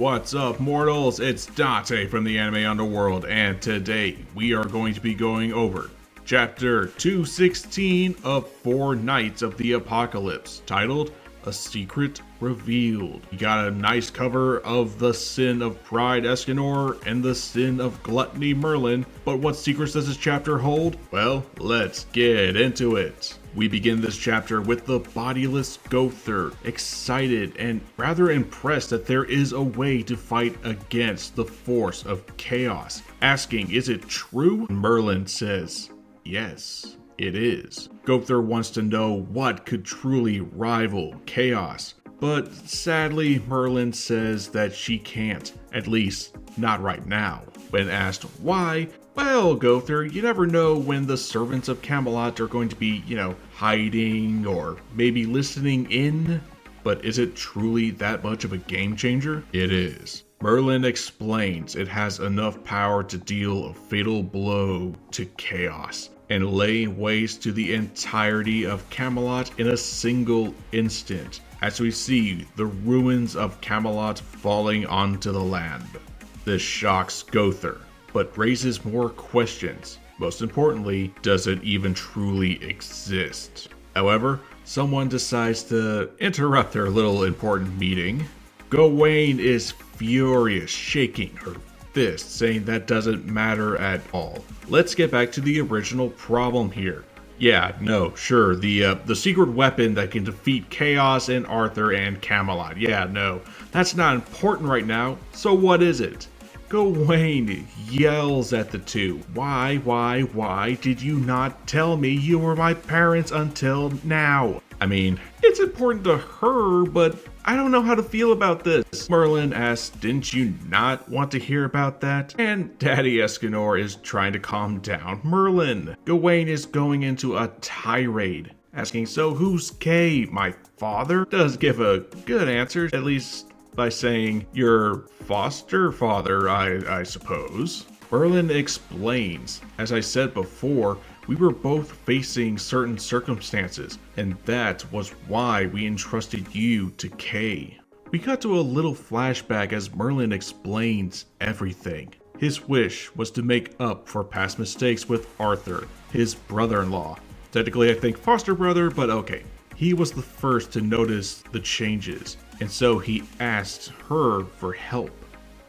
What's up, mortals? It's Date from the anime Underworld, and today we are going to be going over Chapter 216 of 4 Nights of the Apocalypse, titled A Secret Revealed. You got a nice cover of the sin of pride Escanor and the sin of gluttony Merlin, but what secrets does this chapter hold? Well, let's get into it. We begin this chapter with the bodiless Gowther, excited and rather impressed that there is a way to fight against the force of chaos, asking, is it true? Merlin says, yes, it is. Gowther wants to know what could truly rival chaos, but sadly Merlin says that she can't, at least not right now. When asked why, well, Gowther, you never know when the servants of Camelot are going to be, hiding or maybe listening in. But is it truly that much of a game changer? It is. Merlin explains it has enough power to deal a fatal blow to chaos and lay waste to the entirety of Camelot in a single instant, as we see the ruins of Camelot falling onto the land. This shocks Gowther, but raises more questions. Most importantly, does it even truly exist? However, someone decides to interrupt their little important meeting. Gawain is furious, shaking her fist, saying that doesn't matter at all. Let's get back to the original problem here. Yeah, no, sure, the secret weapon that can defeat Chaos and Arthur and Camelot. Yeah, no, that's not important right now. So what is it? Gawain yells at the two. Why did you not tell me you were my parents until now? I mean, it's important to her, but I don't know how to feel about this. Merlin asks, didn't you not want to hear about that? And Daddy Escanor is trying to calm down Merlin. Gawain is going into a tirade, asking, so who's K? My father? Does give a good answer, at least by saying, your foster father, I suppose. Merlin explains, as I said before, we were both facing certain circumstances, and that was why we entrusted you to K. We cut to a little flashback as Merlin explains everything. His wish was to make up for past mistakes with Arthur, his brother-in-law. Technically, I think foster brother, but okay. He was the first to notice the changes, and so he asked her for help.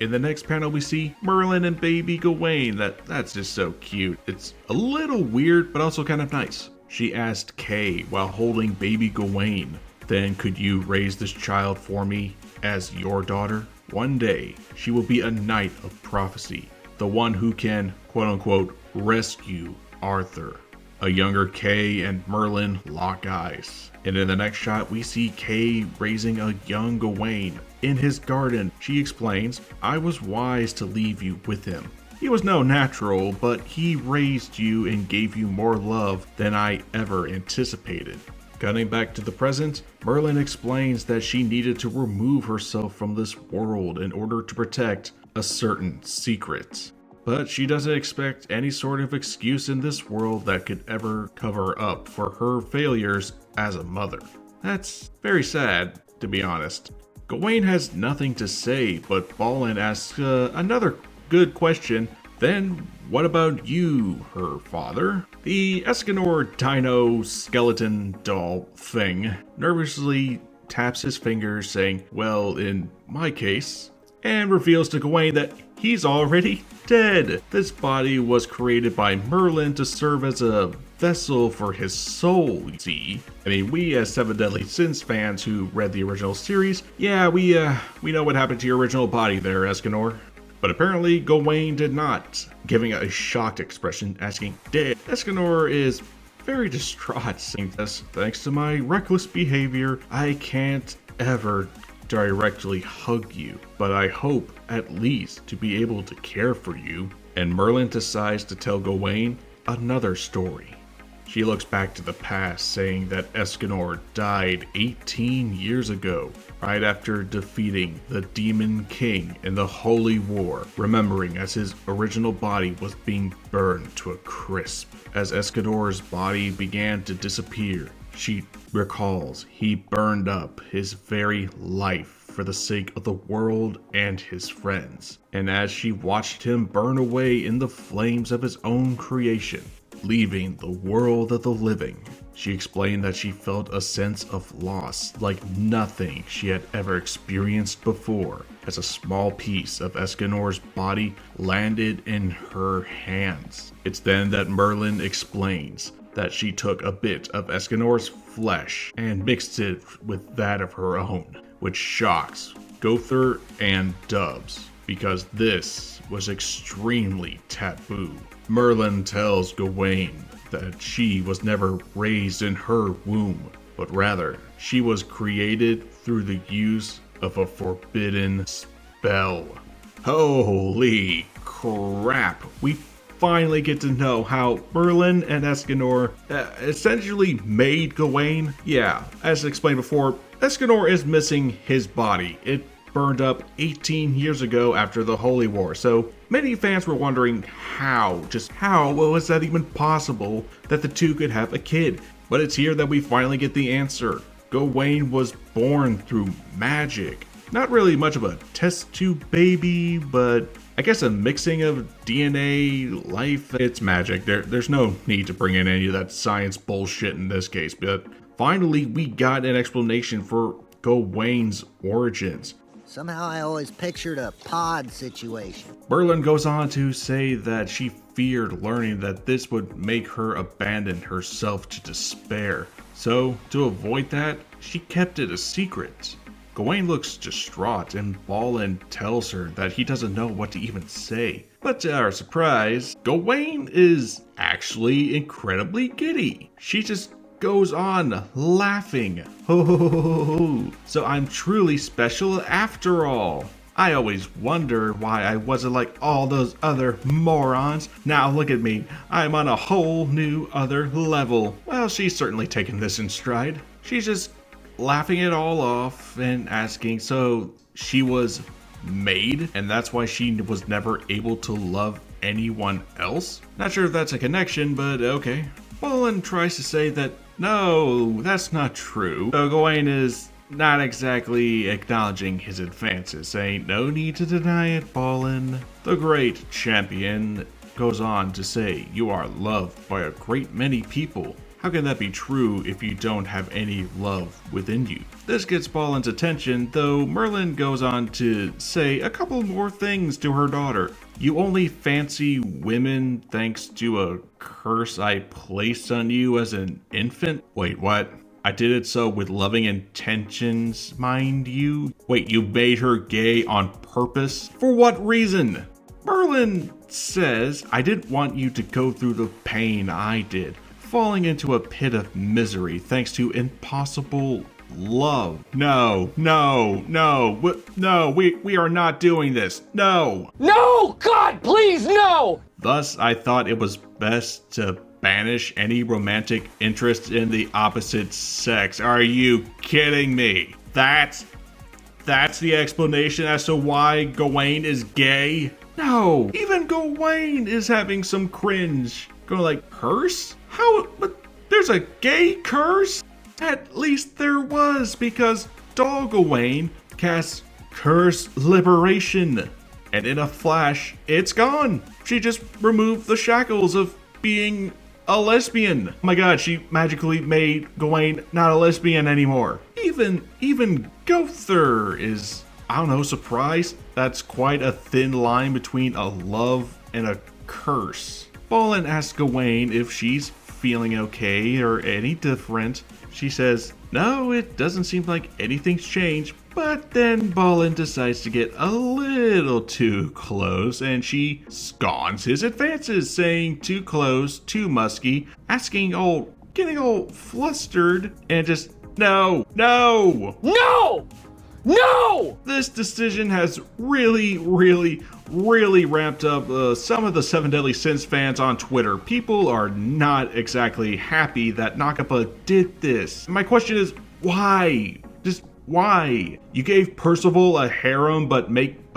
In the next panel we see Merlin and baby Gawain. That's just so cute. It's a little weird, but also kind of nice. She asked Kay while holding baby Gawain, then could you raise this child for me as your daughter? One day, she will be a knight of prophecy, the one who can, quote unquote, rescue Arthur. A younger Kay and Merlin lock eyes. And in the next shot, we see Kay raising a young Gawain. In his garden, she explains, I was wise to leave you with him. He was no natural, but he raised you and gave you more love than I ever anticipated. Cutting back to the present, Merlin explains that she needed to remove herself from this world in order to protect a certain secret. But she doesn't expect any sort of excuse in this world that could ever cover up for her failures as a mother. That's very sad, to be honest. Gawain has nothing to say, but Balin asks another good question. Then, what about you, her father? The Escanor dino skeleton doll thing nervously taps his fingers, saying, well, in my case, and reveals to Gawain that he's already dead. This body was created by Merlin to serve as a vessel for his soul, you see. I mean, we as Seven Deadly Sins fans who read the original series, yeah, we know what happened to your original body there, Escanor. But apparently Gawain did not, giving a shocked expression, asking, dead. Escanor is very distraught, saying this, thanks to my reckless behavior, I can't ever directly hug you, but I hope at least to be able to care for you. And Merlin decides to tell Gawain another story. She looks back to the past, saying that Escanor died 18 years ago, right after defeating the Demon King in the Holy War, remembering as his original body was being burned to a crisp. As Escanor's body began to disappear, she recalls he burned up his very life for the sake of the world and his friends. And as she watched him burn away in the flames of his own creation, leaving the world of the living, she explained that she felt a sense of loss like nothing she had ever experienced before as a small piece of Escanor's body landed in her hands. It's then that Merlin explains that she took a bit of Escanor's flesh and mixed it with that of her own, which shocks 𝐿 and Dubs because this was extremely taboo. Merlin tells Gawain that she was never raised in her womb, but rather she was created through the use of a forbidden spell. Holy crap, we finally get to know how Merlin and Escanor essentially made Gawain. Yeah, as explained before, Escanor is missing his body. It burned up 18 years ago after the Holy War, so many fans were wondering how was that even possible that the two could have a kid? But it's here that we finally get the answer. Gawain was born through magic. Not really much of a test tube baby, but I guess a mixing of DNA, life. It's magic. There's no need to bring in any of that science bullshit in this case, but finally we got an explanation for Gawain's origins. Somehow I always pictured a pod situation. Merlin goes on to say that she feared learning that this would make her abandon herself to despair. So, to avoid that, she kept it a secret. Gawain looks distraught and Balin tells her that he doesn't know what to even say. But to our surprise, Gawain is actually incredibly giddy. She just goes on laughing. Ho ho ho ho ho. So I'm truly special after all. I always wondered why I wasn't like all those other morons. Now look at me. I'm on a whole new other level. Well, she's certainly taken this in stride. She's just laughing it all off and asking, so she was made and that's why she was never able to love anyone else? Not sure if that's a connection, but okay. Balin tries to say that no, that's not true. So Gawain is not exactly acknowledging his advances, saying no need to deny it, Balin. The great champion goes on to say you are loved by a great many people. How can that be true if you don't have any love within you? This gets Balin's attention, though Merlin goes on to say a couple more things to her daughter. You only fancy women thanks to a curse I placed on you as an infant? Wait, what? I did it so with loving intentions, mind you? Wait, you made her gay on purpose? For what reason? Merlin says, I didn't want you to go through the pain I did, falling into a pit of misery thanks to impossible love. No, we are not doing this. No! No! God, please, no! Thus, I thought it was best to banish any romantic interest in the opposite sex. Are you kidding me? That's the explanation as to why Gawain is gay? No, even Gawain is having some cringe. Going like, curse? How? But there's a gay curse? At least there was, because Gawain casts Curse Liberation. And in a flash, it's gone. She just removed the shackles of being a lesbian. Oh my god, she magically made Gawain not a lesbian anymore. Even 𝐿 is, I don't know, surprised. That's quite a thin line between a love and a curse. Balin asks Gawain if she's feeling okay or any different. She says, no, it doesn't seem like anything's changed. But then Balin decides to get a little too close and she scorns his advances, saying too close, too musky, getting all flustered, and just, no! This decision has really ramped up some of the Seven Deadly Sins fans on Twitter. People are not exactly happy that 𝐼𝐸𝐵 did this. My question is, why? Just why? You gave Percival a harem, but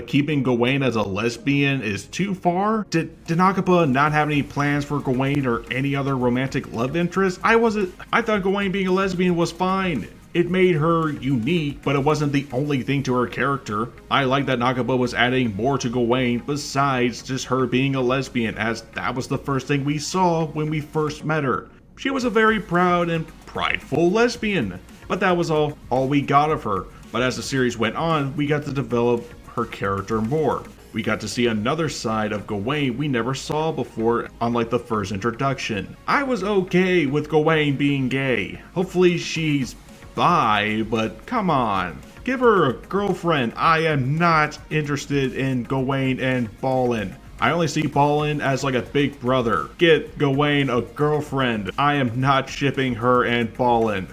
keeping Gawain as a lesbian is too far? Did 𝐼𝐸𝐵 not have any plans for Gawain or any other romantic love interest? I thought Gawain being a lesbian was fine. It made her unique, but it wasn't the only thing to her character. I like that Nakaba was adding more to Gawain besides just her being a lesbian, as that was the first thing we saw when we first met her. She was a very proud and prideful lesbian, but that was all we got of her. But as the series went on, we got to develop her character more. We got to see another side of Gawain we never saw before, unlike the first introduction. I was okay with Gawain being gay. Hopefully she's bi, but come on. Give her a girlfriend. I am not interested in Gawain and Balin. I only see Balin as like a big brother. Get Gawain a girlfriend. I am not shipping her and Balin.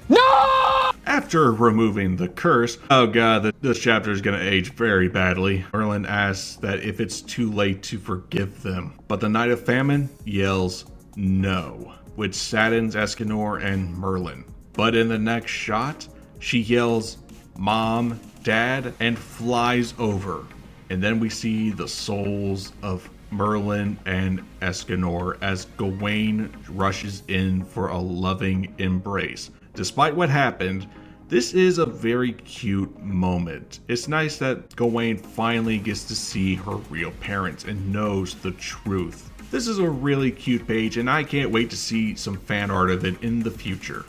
No! After removing the curse, oh god, this chapter is gonna age very badly. Merlin asks that if it's too late to forgive them, but the Knight of Famine yells no, which saddens Escanor and Merlin. But in the next shot, she yells Mom, Dad, and flies over. And then we see the souls of Merlin and Escanor as Gawain rushes in for a loving embrace. Despite what happened, this is a very cute moment. It's nice that Gawain finally gets to see her real parents and knows the truth. This is a really cute page, and I can't wait to see some fan art of it in the future.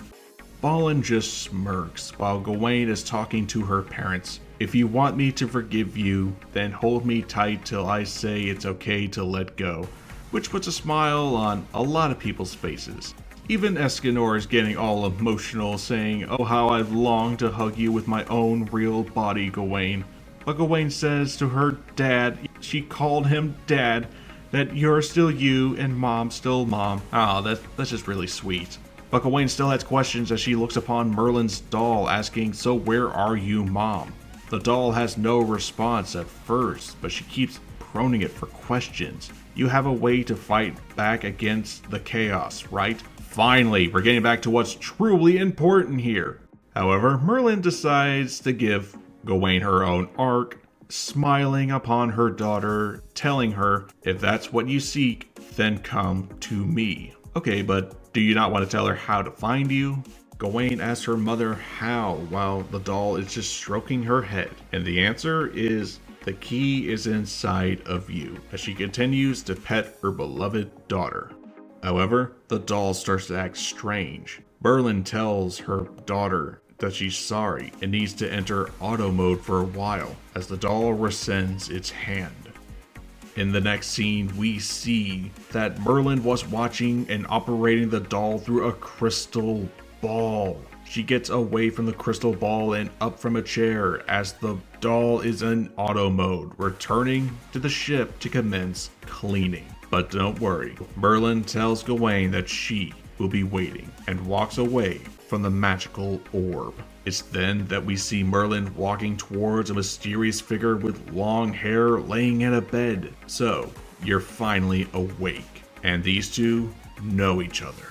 Balin just smirks while Gawain is talking to her parents. If you want me to forgive you, then hold me tight till I say it's okay to let go, which puts a smile on a lot of people's faces. Even Escanor is getting all emotional, saying, oh how I've longed to hug you with my own real body, Gawain. But Gawain says to her dad, she called him dad, that you're still you and mom's still mom. Oh, that's just really sweet. But Gawain still has questions as she looks upon Merlin's doll, asking, so where are you, mom? The doll has no response at first, but she keeps proning it for questions. You have a way to fight back against the chaos, right? Finally, we're getting back to what's truly important here. However, Merlin decides to give Gawain her own arc, smiling upon her daughter, telling her, if that's what you seek, then come to me. Okay, but do you not want to tell her how to find you? Gawain asks her mother how, while the doll is just stroking her head. And the answer is, the key is inside of you, as she continues to pet her beloved daughter. However, the doll starts to act strange. Merlin tells her daughter that she's sorry and needs to enter auto mode for a while, as the doll rescinds its hand. In the next scene, we see that Merlin was watching and operating the doll through a crystal ball. She gets away from the crystal ball and up from a chair as the doll is in auto mode, returning to the ship to commence cleaning. But don't worry, Merlin tells Gawain that she will be waiting and walks away from the magical orb. It's then that we see Merlin walking towards a mysterious figure with long hair laying in a bed. So, you're finally awake, and these two know each other.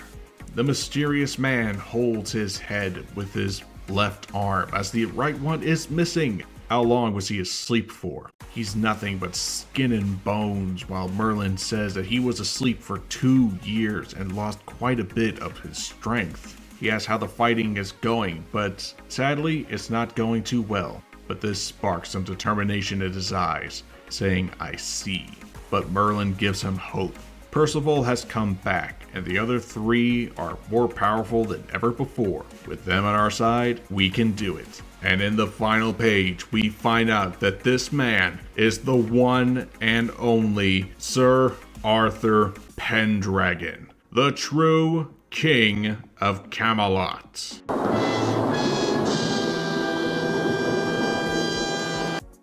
The mysterious man holds his head with his left arm as the right one is missing. How long was he asleep for? He's nothing but skin and bones, while Merlin says that he was asleep for 2 years and lost quite a bit of his strength. He asks how the fighting is going, but sadly it's not going too well. But this sparks some determination in his eyes, saying, I see. But Merlin gives him hope. Percival has come back, and the other three are more powerful than ever before. With them on our side, we can do it. And in the final page, we find out that this man is the one and only Sir Arthur Pendragon, the true King of Camelot.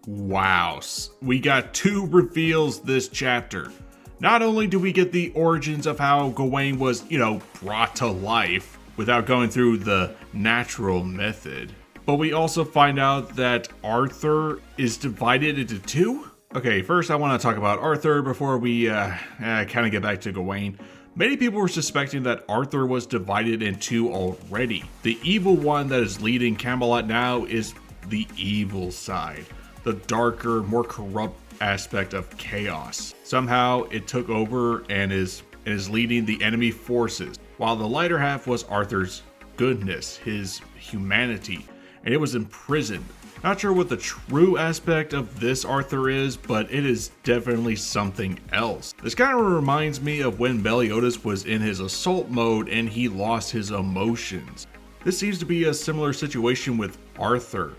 Wow, we got 2 reveals this chapter. Not only do we get the origins of how Gawain was, brought to life without going through the natural method, but we also find out that Arthur is divided into 2? Okay, first I want to talk about Arthur before we kind of get back to Gawain. Many people were suspecting that Arthur was divided in 2 already. The evil one that is leading Camelot now is the evil side, the darker, more corrupt aspect of chaos. Somehow it took over and is leading the enemy forces, while the lighter half was Arthur's goodness, his humanity, and it was imprisoned. Not sure what the true aspect of this Arthur is, but it is definitely something else. This kind of reminds me of when Meliodas was in his assault mode and he lost his emotions. This seems to be a similar situation with Arthur.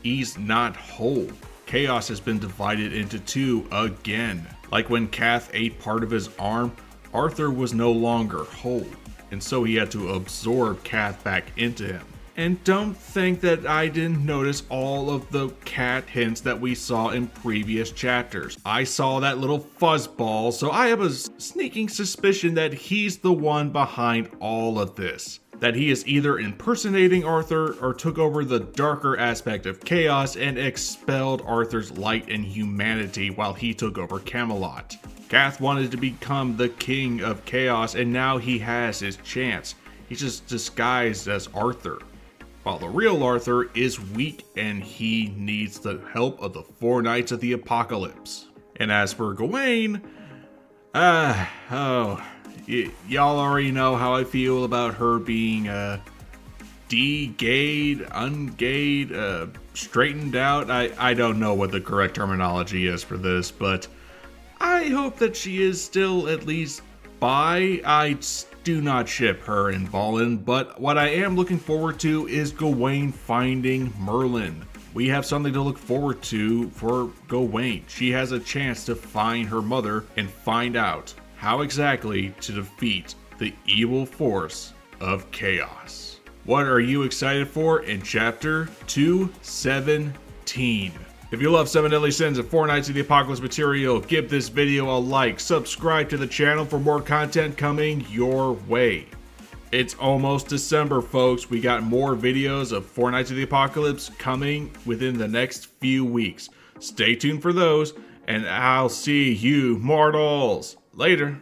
He's not whole. Chaos has been divided into two again. Like when 𝐾𝐻 ate part of his arm, Arthur was no longer whole, and so he had to absorb 𝐾𝐻 back into him. And don't think that I didn't notice all of the cat hints that we saw in previous chapters. I saw that little fuzzball, so I have a sneaking suspicion that he's the one behind all of this. That he is either impersonating Arthur or took over the darker aspect of chaos and expelled Arthur's light and humanity while he took over Camelot. 𝐾𝐻 wanted to become the king of chaos, and now he has his chance. He's just disguised as Arthur, while the real Arthur is weak and he needs the help of the 4 Knights of the Apocalypse. And as for Gawain, y'all already know how I feel about her being de-gayed, ungayed, straightened out. I don't know what the correct terminology is for this, but I hope that she is still at least bi. I do not ship her and Balin, but what I am looking forward to is Gawain finding Merlin. We have something to look forward to for Gawain. She has a chance to find her mother and find out how exactly to defeat the evil force of chaos. What are you excited for in chapter 217? If you love 7 Deadly Sins and 4 Knights of the Apocalypse material, give this video a like, subscribe to the channel for more content coming your way. It's almost December, folks. We got more videos of 4 Knights of the Apocalypse coming within the next few weeks. Stay tuned for those, and I'll see you mortals later.